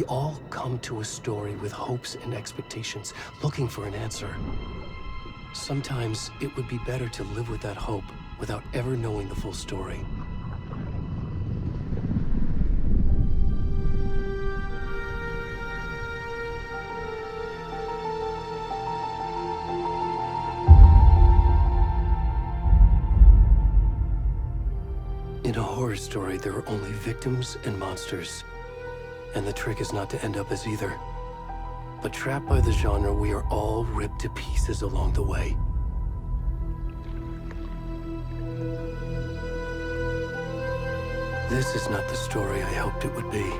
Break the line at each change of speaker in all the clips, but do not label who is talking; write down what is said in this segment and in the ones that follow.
We all come to a story with hopes and expectations, looking for an answer. Sometimes it would be better to live with that hope without ever knowing the full story. In a horror story, there are only victims and monsters. And the trick is not to end up as either. But trapped by the genre, we are all ripped to pieces along the way. This is not the story I hoped it would be.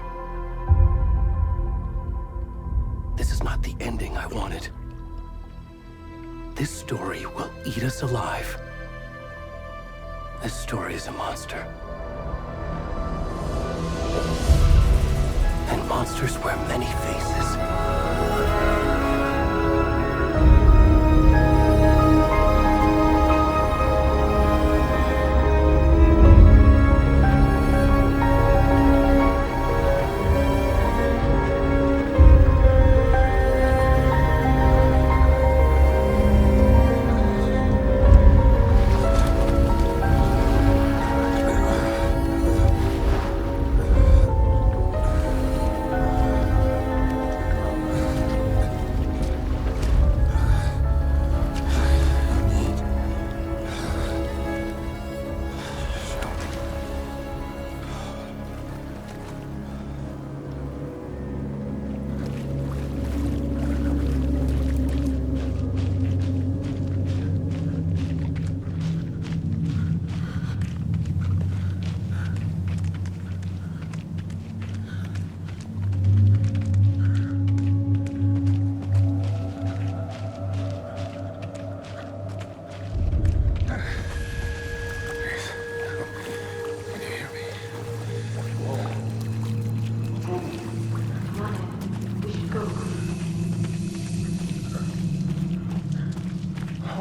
This is not the ending I wanted. This story will eat us alive. This story is a monster. And monsters wear many faces.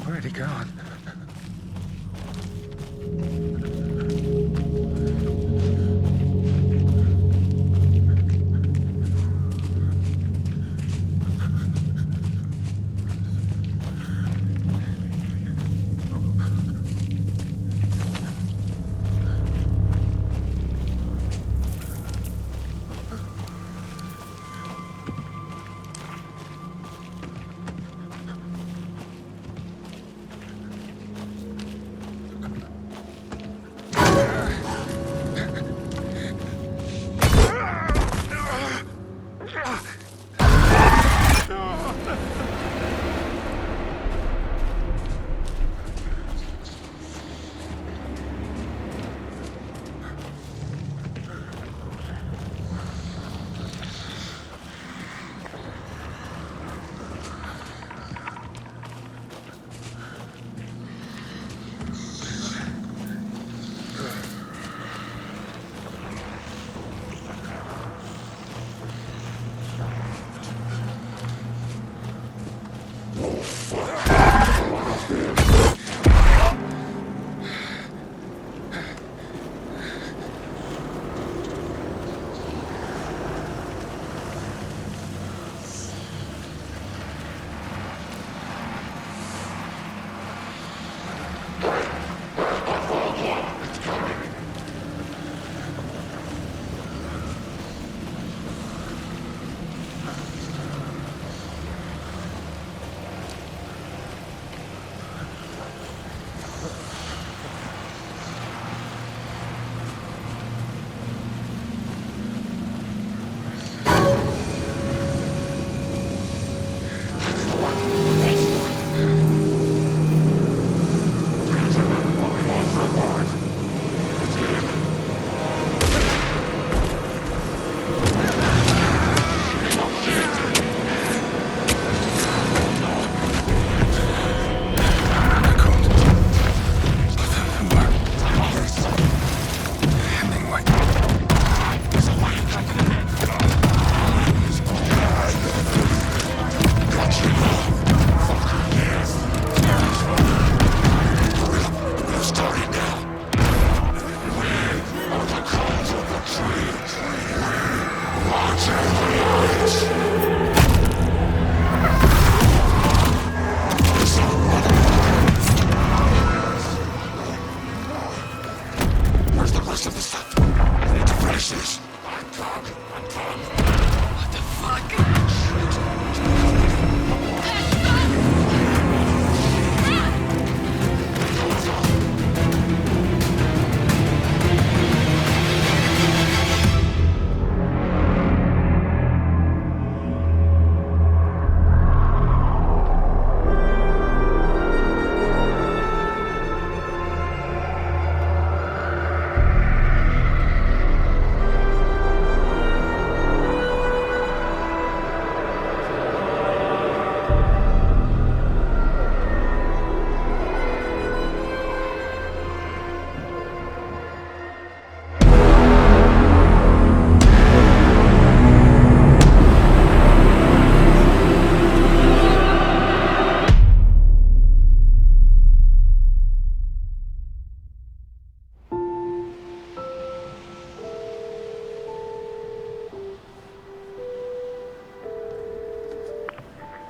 Already gone.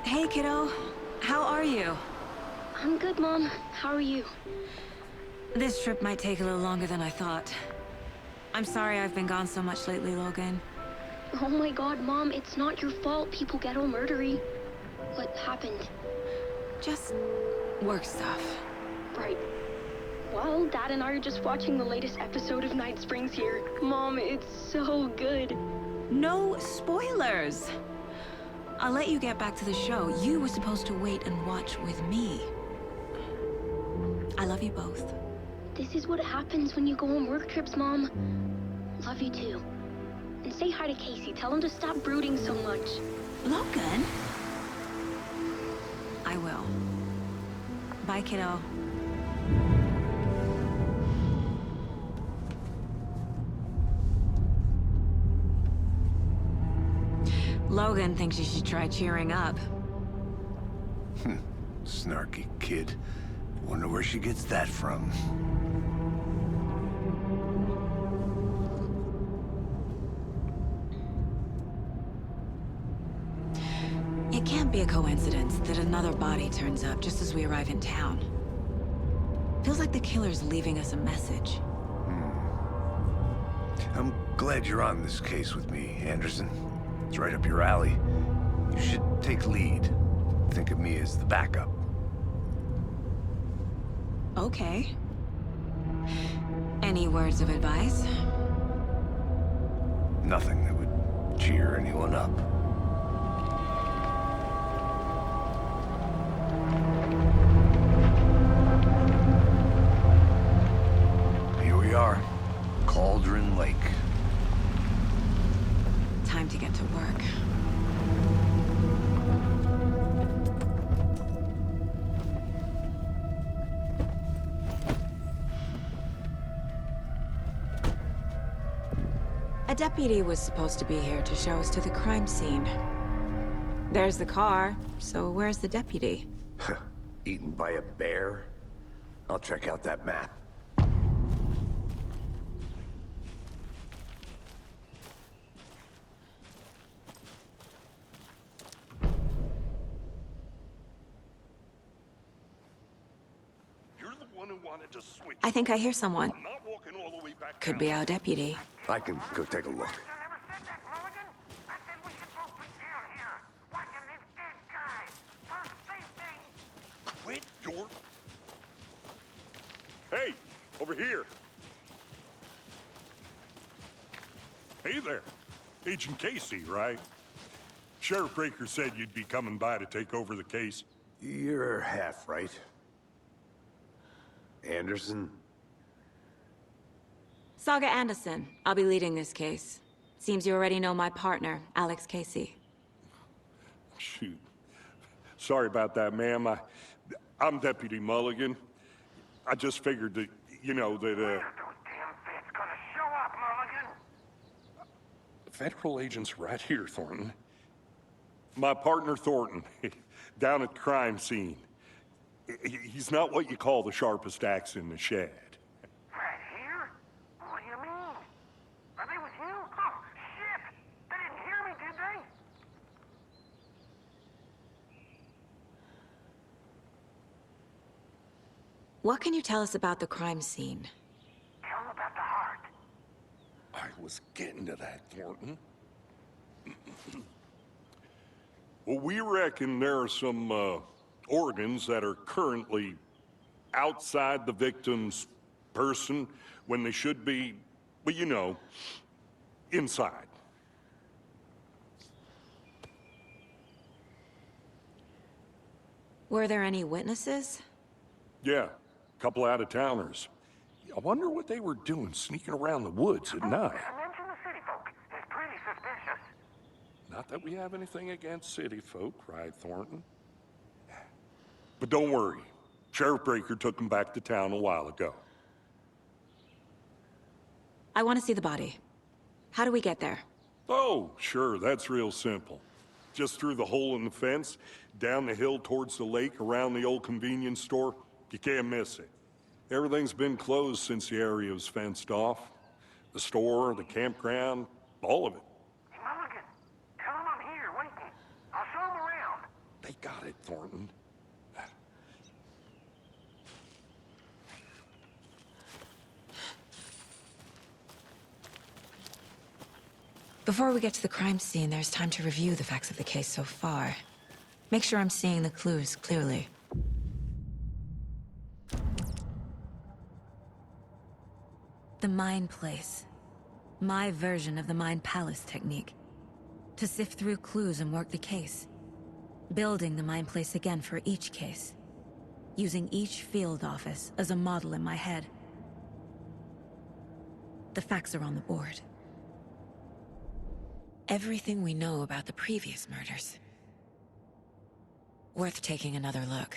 Hey, kiddo. How are you?
I'm good, Mom. How are you?
This trip might take a little longer than I thought. I'm sorry I've been gone so much lately, Logan.
Oh my god, Mom, it's not your fault people get all murdery. What happened?
Just work stuff.
Right. Well, Dad and I are just watching the latest episode of Night Springs here. Mom, it's so good.
No spoilers! I'll let you get back to the show. You were supposed to wait and watch with me. I love you both.
This is what happens when you go on work trips, Mom. Love you too. And say hi to Casey. Tell him to stop brooding so much.
Logan? I will. Bye, kiddo. Logan thinks you should try cheering up.
Snarky kid. Wonder where she gets that from.
It can't be a coincidence that another body turns up just as we arrive in town. Feels like the killer's leaving us a message.
I'm glad you're on this case with me, Anderson. It's right up your alley. You should take lead. Think of me as the backup.
Okay. Any words of advice?
Nothing that would cheer anyone up. Here we are. Cauldron Lake.
Time to get to work. A deputy was supposed to be here to show us to the crime scene. There's the car, so where's the deputy?
Eaten by a bear? I'll check out that map.
I think I hear someone.
I'm not walking all the way back
Could
down.
be our deputy.
I can go take a look.
Quit your... Hey, over here. Hey there. Agent Casey, right? Sheriff Breaker said you'd be coming by to take over the case.
You're half right. Anderson?
Saga Anderson. I'll be leading this case. Seems you already know my partner, Alex Casey.
Shoot. Sorry about that, ma'am. I'm Deputy Mulligan. I just figured that, you know, that,
Those damn feds gonna show up, Mulligan.
Federal agent's right here, Thornton. My partner, Thornton, down at the crime scene. He's not what you call the sharpest axe in the shed.
Right here? What do you mean? Are they with you? Oh, shit! They didn't hear me, did they?
What can you tell us about the crime scene?
Tell them about the heart.
I was getting to that, Thornton. Well, we reckon there are some, organs that are currently outside the victim's person when they should be, well, you know, inside.
Were there any witnesses?
Yeah, a couple out-of-towners. I wonder what they were doing sneaking around the woods at night.
Mention the city folk. It's pretty suspicious.
Not that we have anything against city folk, right, Thornton? But don't worry. Sheriff Breaker took them back to town a while ago.
I want to see the body. How do we get there?
Oh, sure, that's real simple. Just through the hole in the fence, down the hill towards the lake, around the old convenience store. You can't miss it. Everything's been closed since the area was fenced off. The store, the campground, all of it.
Hey, Mulligan, tell them I'm here waiting. I'll show them around.
They Thornton.
Before we get to the crime scene, there's time to review the facts of the case so far. Make sure I'm seeing the clues clearly. The Mind Place. My version of the Mind Palace technique. To sift through clues and work the case. Building the Mind Place again for each case. Using each field office as a model in my head. The facts are on the board. Everything we know about the previous murders. Worth taking another look.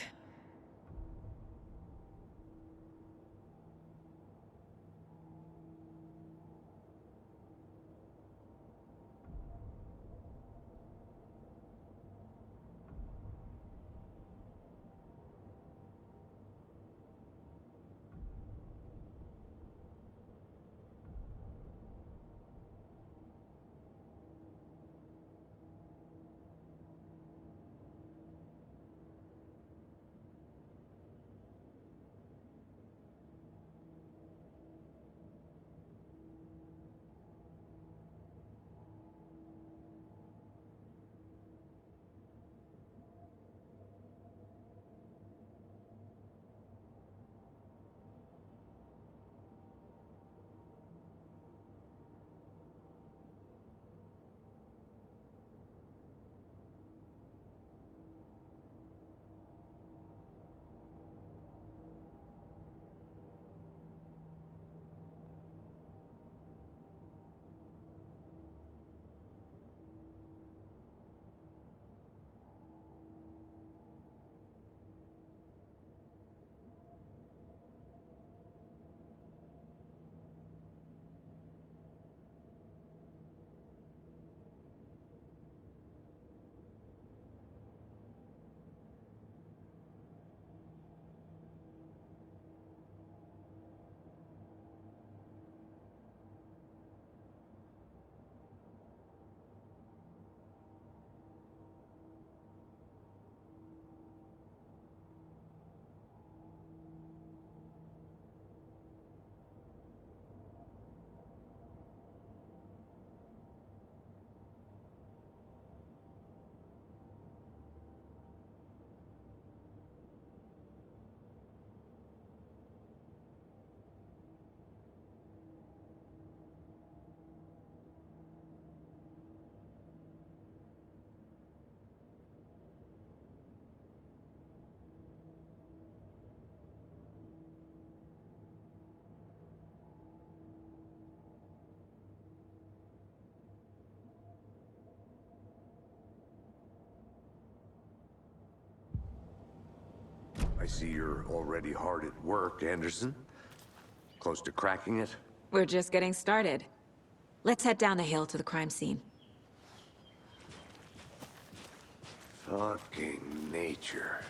I see you're already hard at work, Anderson. Close to cracking it?
We're just getting started. Let's head down the hill to the crime scene.
Fucking nature.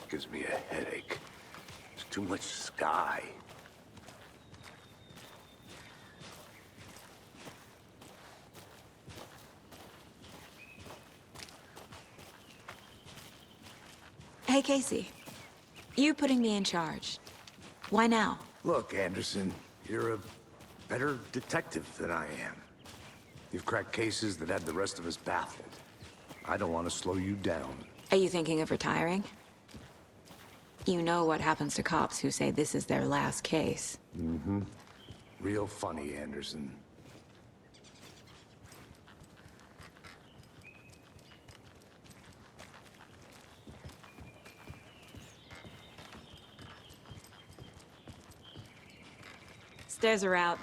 Gives me a headache. There's too much sky.
Hey, Casey. You putting me in charge. Why now?
Look, Anderson, you're a better detective than I am. You've cracked cases that had the rest of us baffled. I don't want to slow you down.
Are you thinking of retiring? You know what happens to cops who say this is their last case.
Mm-hmm. Real funny, Anderson.
Stairs are out.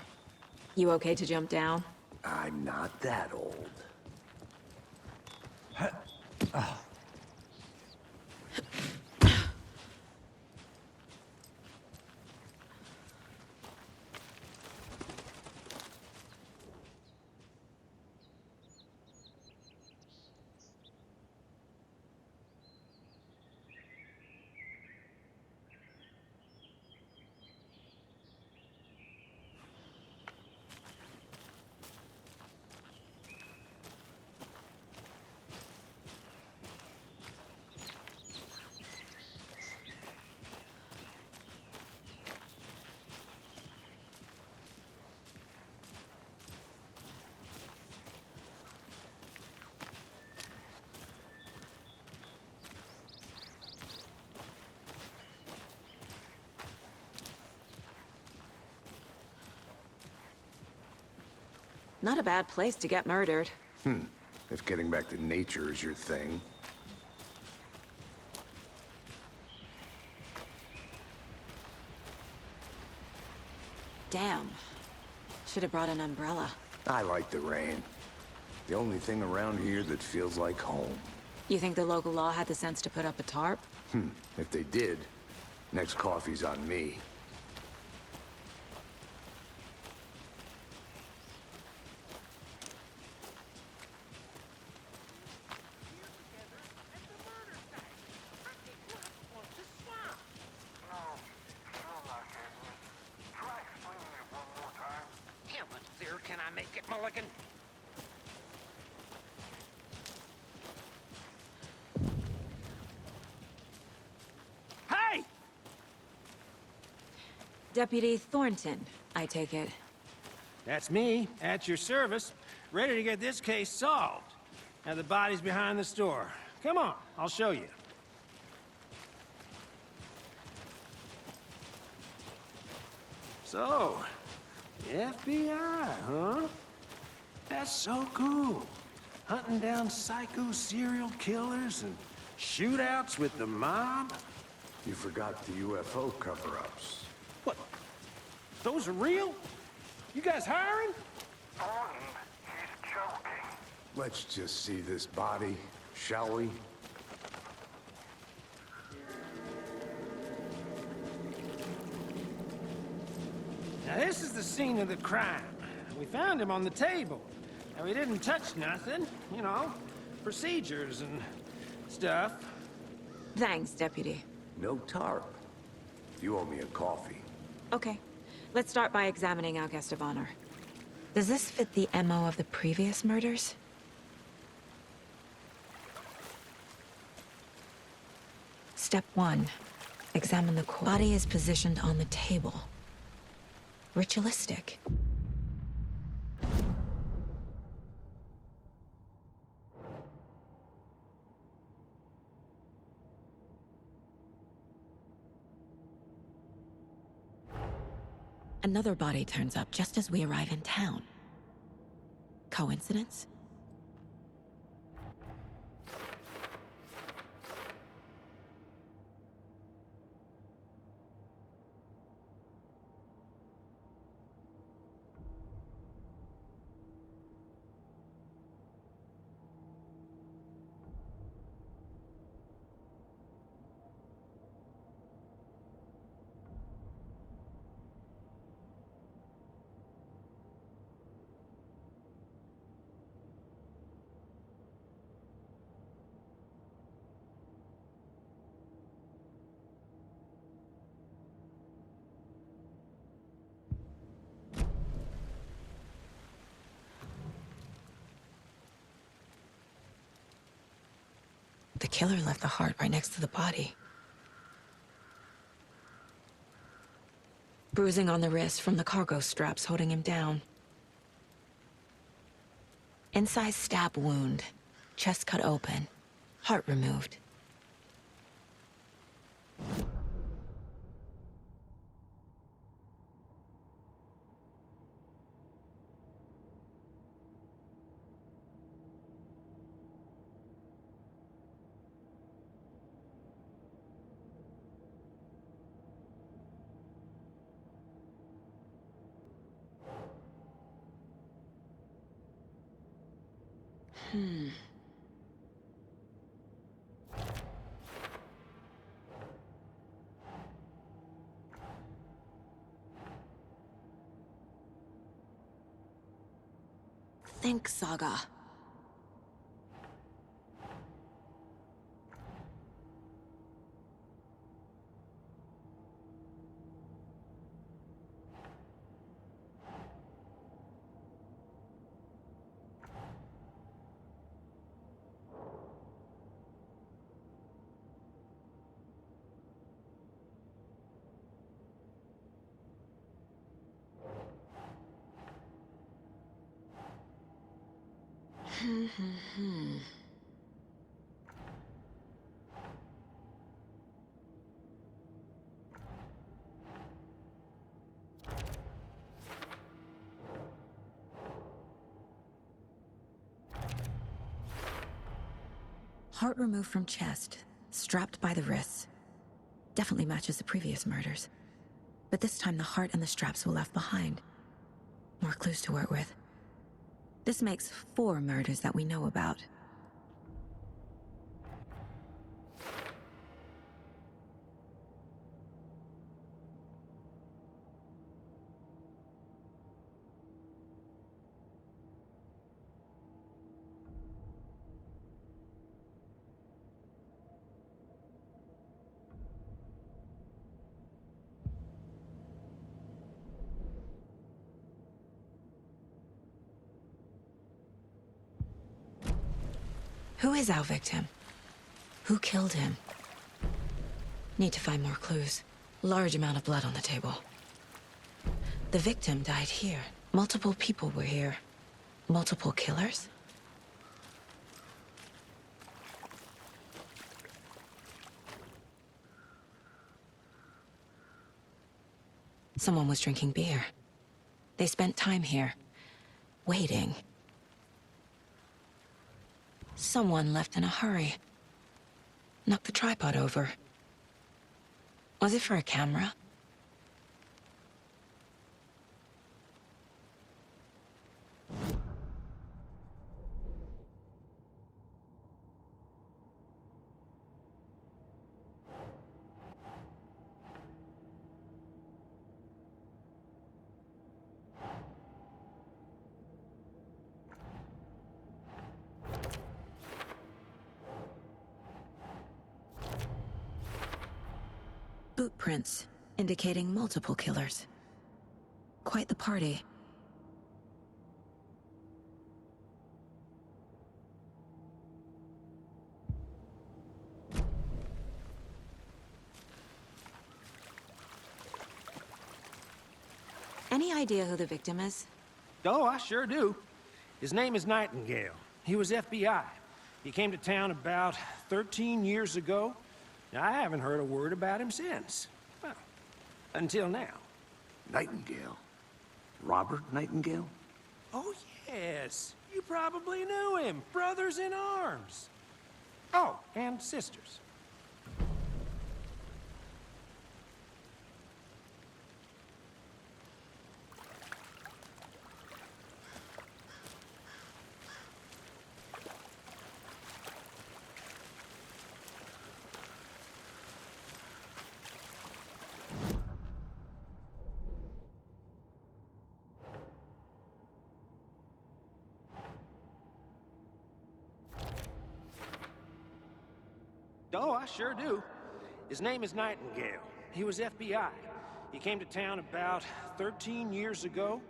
You okay to jump down?
I'm not that old.
Not a bad place to get murdered.
If getting back to nature is your thing.
Damn. Should have brought an umbrella.
I like the rain. The only thing around here that feels like home.
You think the local law had the sense to put up a tarp?
If they did, next coffee's on me.
Can I make it, Mulligan? Hey!
Deputy Thornton, I take it.
That's me, at your service, ready to get this case solved. Now the body's behind the store. Come on, I'll show you. So, the FBI, huh? That's so cool. Hunting down psycho serial killers and shootouts with the mob.
You forgot the UFO cover-ups.
What? Those are real? You guys hiring?
Thornton, he's joking.
Let's just see this body, shall we?
Now this is the scene of the crime. We found him on the table. Now he didn't touch nothing, you know, procedures and stuff.
Thanks, Deputy.
No tarp. You owe me a coffee.
Okay. Let's start by examining our guest of honor. Does this fit the MO of the previous murders? Step 1. Examine the corpse. Body is positioned on the table. Ritualistic. Another body turns up just as we arrive in town. Coincidence? The killer left the heart right next to the body. Bruising on the wrist from the cargo straps holding him down. Incised stab wound. Chest cut open. Heart removed. Think, Saga.
Heart removed from chest, strapped by the wrists. Definitely matches the previous murders. But this time the heart and the straps were left behind. More clues to work with. This makes 4 murders that we know about. Who is our victim? Who killed him? Need to find more clues. Large amount of blood on the table. The victim died here. Multiple people were here. Multiple killers? Someone was drinking beer. They spent time here, waiting. Someone left in a hurry. Knocked the tripod over. Was it for a camera? Boot prints, indicating multiple killers. Quite the party. Any idea who the victim is?
Oh, I sure do. His name is Nightingale. He was FBI. He came to town about 13 years ago. I haven't heard a word about him since. Well, until now.
Nightingale? Robert Nightingale?
Oh, yes. You probably knew him. Brothers in arms. Oh, and sisters. Oh, I sure do. His name is Nightingale. He was FBI. He came to town about 13 years ago.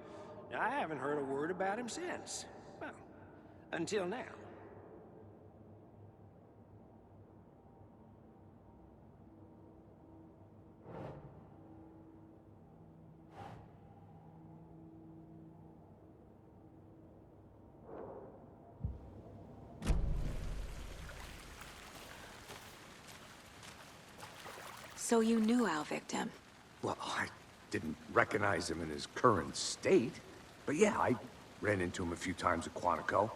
I haven't heard a word about him since. Well, until now.
So you knew our victim?
Well, I didn't recognize him in his current state. But yeah, I ran into him a few times at Quantico.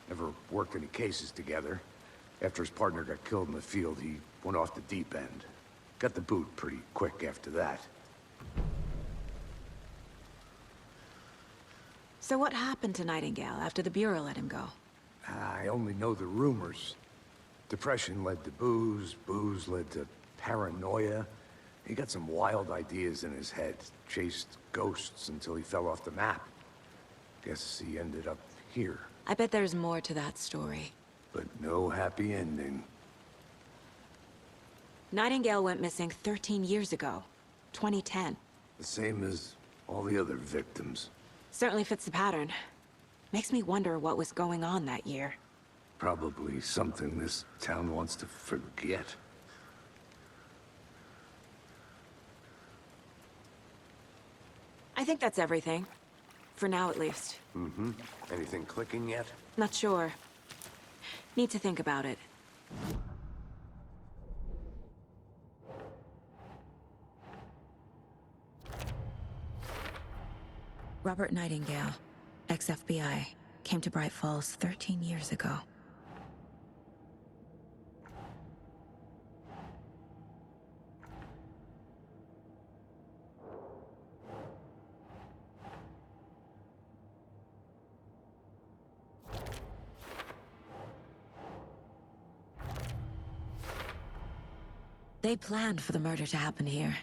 Never worked any cases together. After his partner got killed in the field, he went off the deep end. Got the boot pretty quick after that.
So what happened to Nightingale after the Bureau let him go?
I only know the rumors. Depression led to booze, booze led to paranoia. He got some wild ideas in his head, chased ghosts until he fell off the map. Guess he ended up here.
I bet there's more to that story.
But no happy ending.
Nightingale went missing 13 years ago, 2010.
The same as all the other victims.
Certainly fits the pattern. Makes me wonder what was going on that year.
Probably something this town wants to forget.
I think that's everything. For now, at least.
Mm-hmm. Anything clicking yet?
Not sure. Need to think about it.
Robert Nightingale, ex-FBI, came to Bright Falls 13 years ago. They planned for the murder to happen here,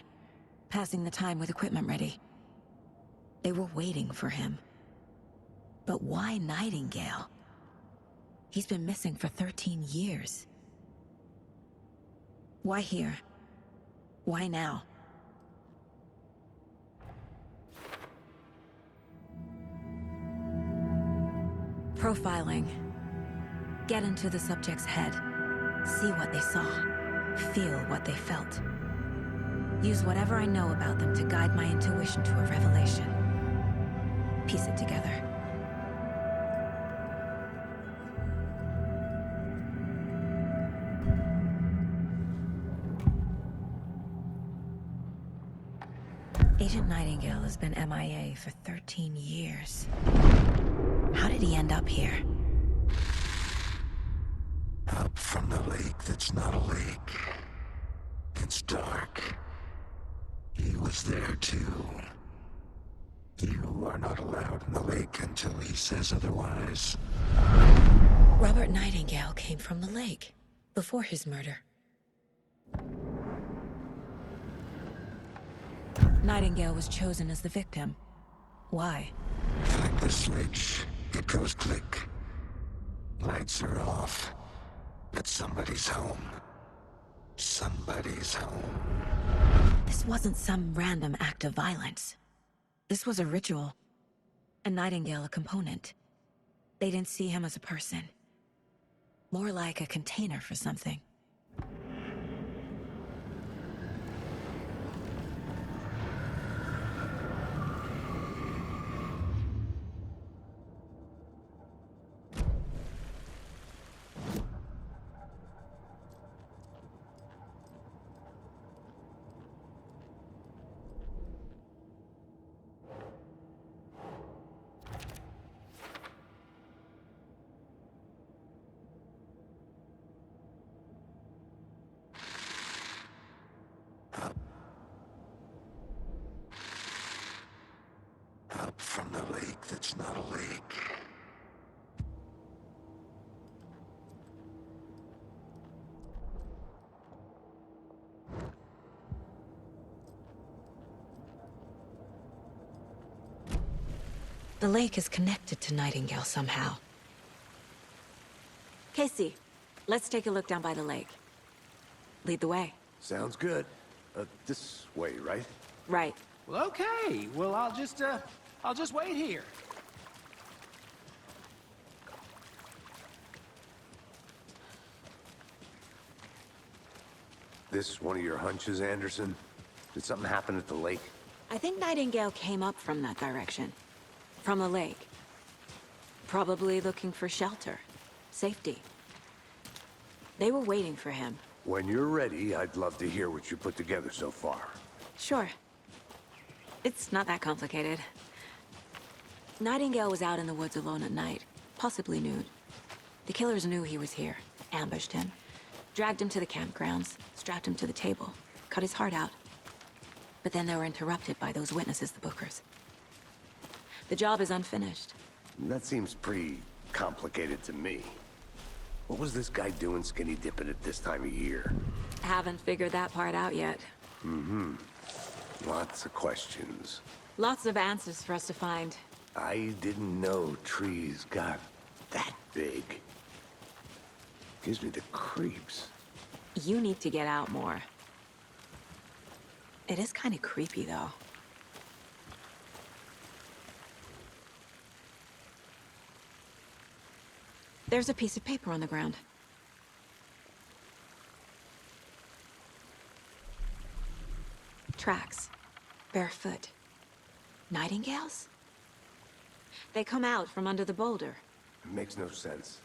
passing the time with equipment ready. They were waiting for him. But why Nightingale? He's been missing for 13 years. Why here? Why now? Profiling. Get into the subject's head. See what they saw. Feel what they felt. Use whatever I know about them to guide my intuition to a revelation. Piece it together. Agent Nightingale has been MIA for 13 years. How did he end up here?
Up from the lake that's not a lake. It's dark. He was there too. You are not allowed in the lake until he says otherwise.
Robert Nightingale came from the lake, before his murder. Nightingale was chosen as the victim. Why?
Flick the switch, it goes click. Lights are off. But somebody's home. Somebody's home.
This wasn't some random act of violence. This was a ritual. And Nightingale a component. They didn't see him as a person. More like a container for something.
Up from the lake that's not a lake.
The lake is connected to Nightingale somehow.
Casey, let's take a look down by the lake. Lead the way.
Sounds good. This way, right?
Right.
Well, okay. Well, I'll just wait here.
This one of your hunches, Anderson? Did something happen at the lake?
I think Nightingale came up from that direction. From the lake. Probably looking for shelter. Safety. They were waiting for him.
When you're ready, I'd love to hear what you put together so far.
Sure. It's not that complicated. Nightingale was out in the woods alone at night, possibly nude. The killers knew he was here, ambushed him, dragged him to the campgrounds, strapped him to the table, cut his heart out. But then they were interrupted by those witnesses, the Bookers. The job is unfinished.
That seems pretty complicated to me. What was this guy doing skinny dipping at this time of year?
Haven't figured that part out yet.
Mm-hmm. Lots of questions.
Lots of answers for us to find.
I didn't know trees got that big. Gives me the creeps.
You need to get out more. It is kind of creepy, though. There's a piece of paper on the ground. Tracks. Barefoot. Nightingales? They come out from under the boulder.
It makes no sense.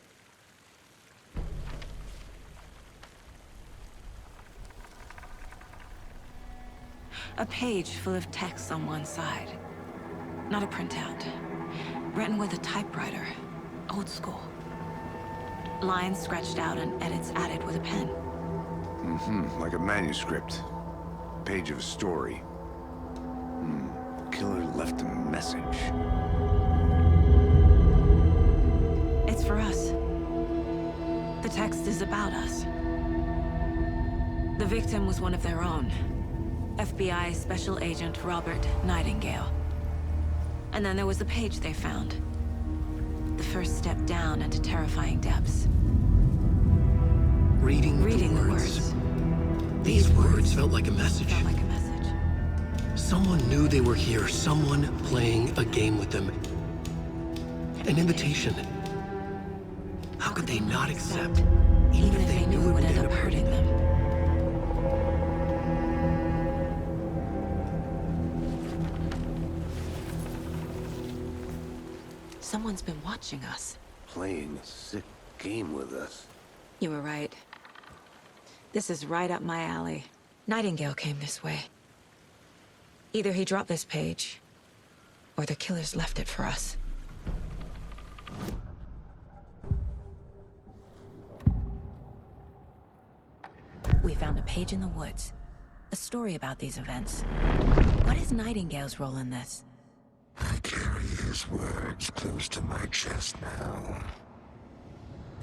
A page full of text on one side. Not a printout. Written with a typewriter. Old school. Lines scratched out and edits added with a pen.
Mm-hmm. Like a manuscript. Page of a story. Killer left a message.
It's for us. The text is about us. The victim was one of their own. FBI Special Agent Robert Nightingale. And then there was the page they found. The first step down into terrifying depths.
Reading the words. These words felt like a message.
Felt like a message.
Someone knew they were here, someone playing a game with them. An invitation. How could they not accept, even if they knew it would end up hurting them?
Someone's been watching us.
Playing a sick game with us.
You were right. This is right up my alley.
Nightingale came this way. Either he dropped this page, or the killers left it for us. We found a page in the woods. A story about these events. What is Nightingale's role in this?
I carry his words close to my chest now.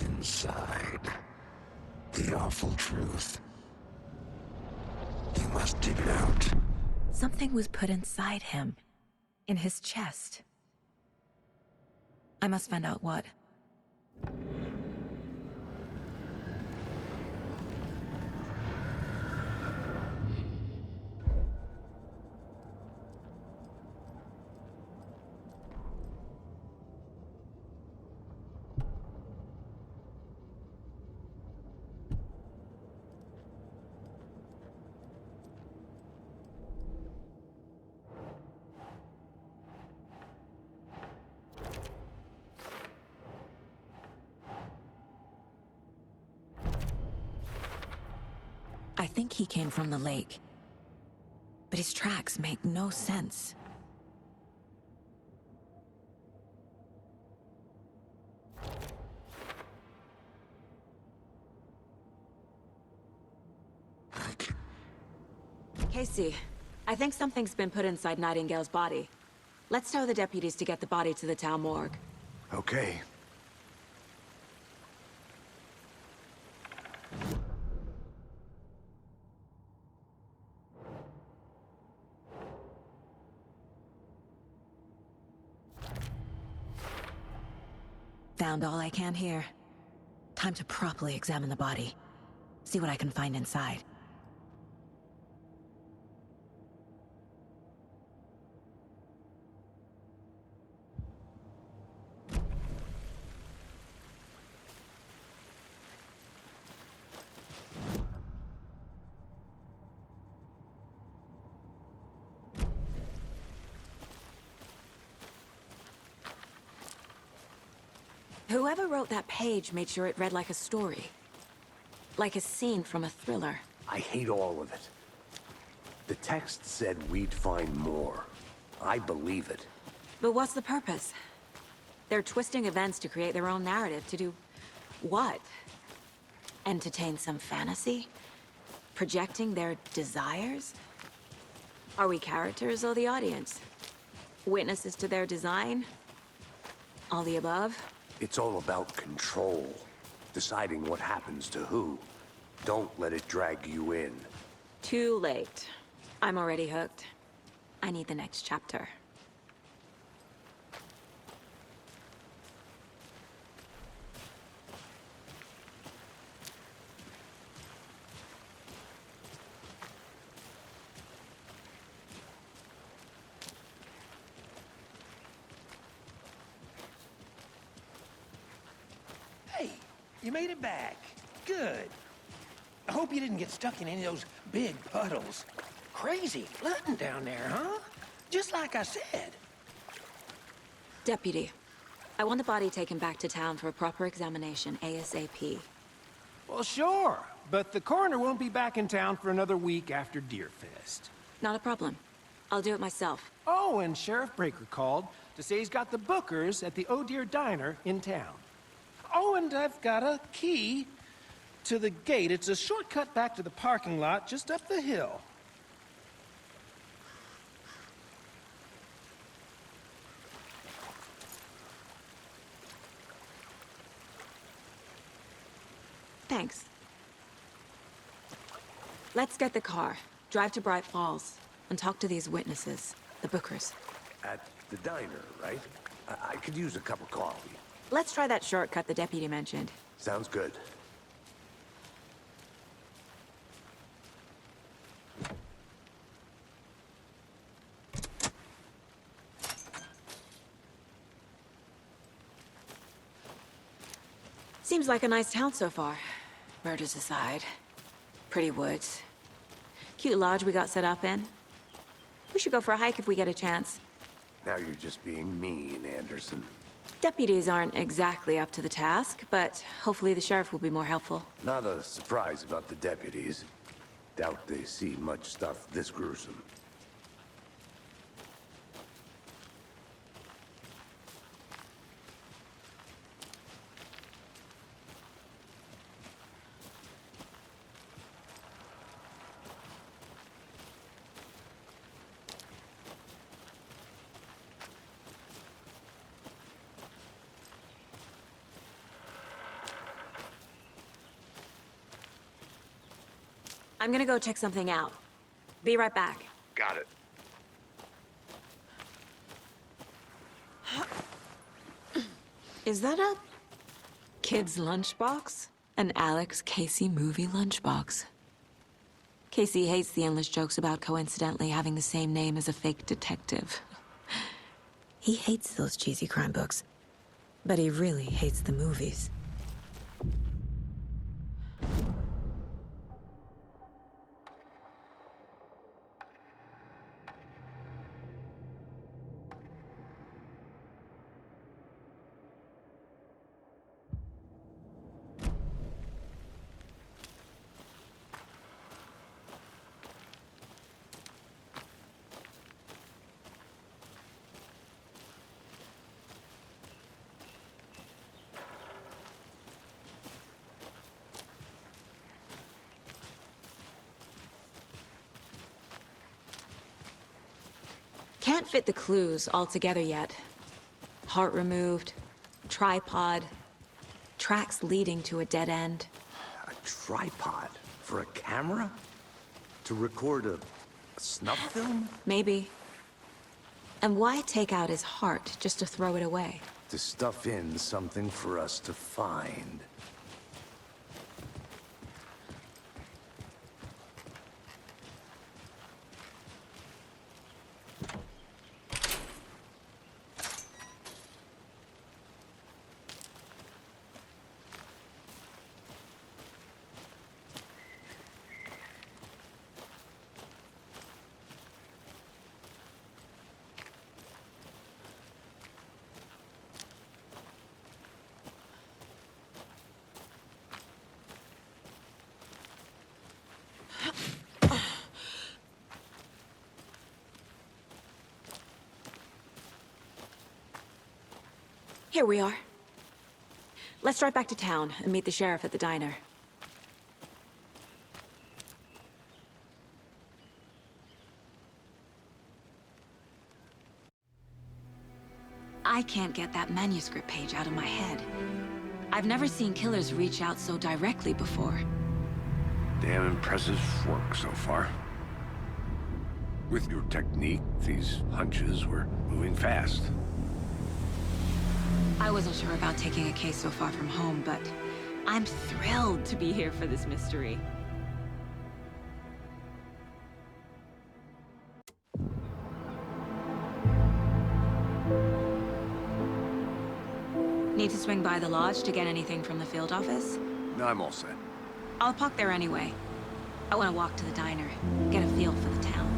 Inside, the awful truth. You must dig it out.
Something was put inside him. In his chest. I must find out what. I think he came from the lake. But his tracks make no sense.
Casey, I think something's been put inside Nightingale's body. Let's tell the deputies to get the body to the town morgue.
Okay.
Found all I can here. Time to properly examine the body. See what I can find inside.
Whoever wrote that page made sure it read like a story. Like a scene from a thriller.
I hate all of it. The text said we'd find more. I believe it.
But what's the purpose? They're twisting events to create their own narrative. To do what? Entertain some fantasy? Projecting their desires? Are we characters or the audience? Witnesses to their design? All the above?
It's all about control. Deciding what happens to who. Don't let it drag you in.
Too late. I'm already hooked. I need the next chapter.
Hey, you made it back. Good. I hope you didn't get stuck in any of those big puddles. Crazy flooding down there, huh? Just like I said.
Deputy, I want the body taken back to town for a proper examination ASAP.
Well, sure. But the coroner won't be back in town for another week after Deerfest.
Not a problem. I'll do it myself.
Oh, and Sheriff Breaker called to say he's got the Bookers at the Oh Dear Diner in town. Oh, and I've got a key to the gate. It's a shortcut back to the parking lot just up the hill.
Thanks. Let's get the car, drive to Bright Falls, and talk to these witnesses, the Bookers.
At the diner, right? I could use a cup of coffee.
Let's try that shortcut the deputy mentioned.
Sounds good.
Seems like a nice town so far. Murders aside. Pretty woods. Cute lodge we got set up in. We should go for a hike if we get a chance.
Now you're just being mean, Anderson.
Deputies aren't exactly up to the task, but hopefully the sheriff will be more helpful.
Not a surprise about the deputies. Doubt they see much stuff this gruesome.
I'm gonna go check something out. Be right back.
Got it.
Is that a kid's lunchbox? An Alex Casey movie lunchbox. Casey hates the endless jokes about coincidentally having the same name as a fake detective. He hates those cheesy crime books, but he really hates the movies. Can't fit the clues all together yet. Heart removed, tripod, tracks leading to a dead end.
A tripod? For a camera? To record a snuff film?
Maybe. And why take out his heart just to throw it away?
To stuff in something for us to find.
Here we are. Let's drive back to town and meet the sheriff at the diner. I can't get that manuscript page out of my head. I've never seen killers reach out so directly before.
Damn impressive work so far. With your technique, these hunches were moving fast.
I wasn't sure about taking a case so far from home, but I'm thrilled to be here for this mystery. Need to swing by the lodge to get anything from the field office?
No, I'm all set.
I'll park there anyway. I want to walk to the diner, get a feel for the town.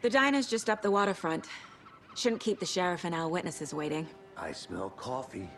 The diner's just up the waterfront. Shouldn't keep the sheriff and our witnesses waiting.
I smell coffee.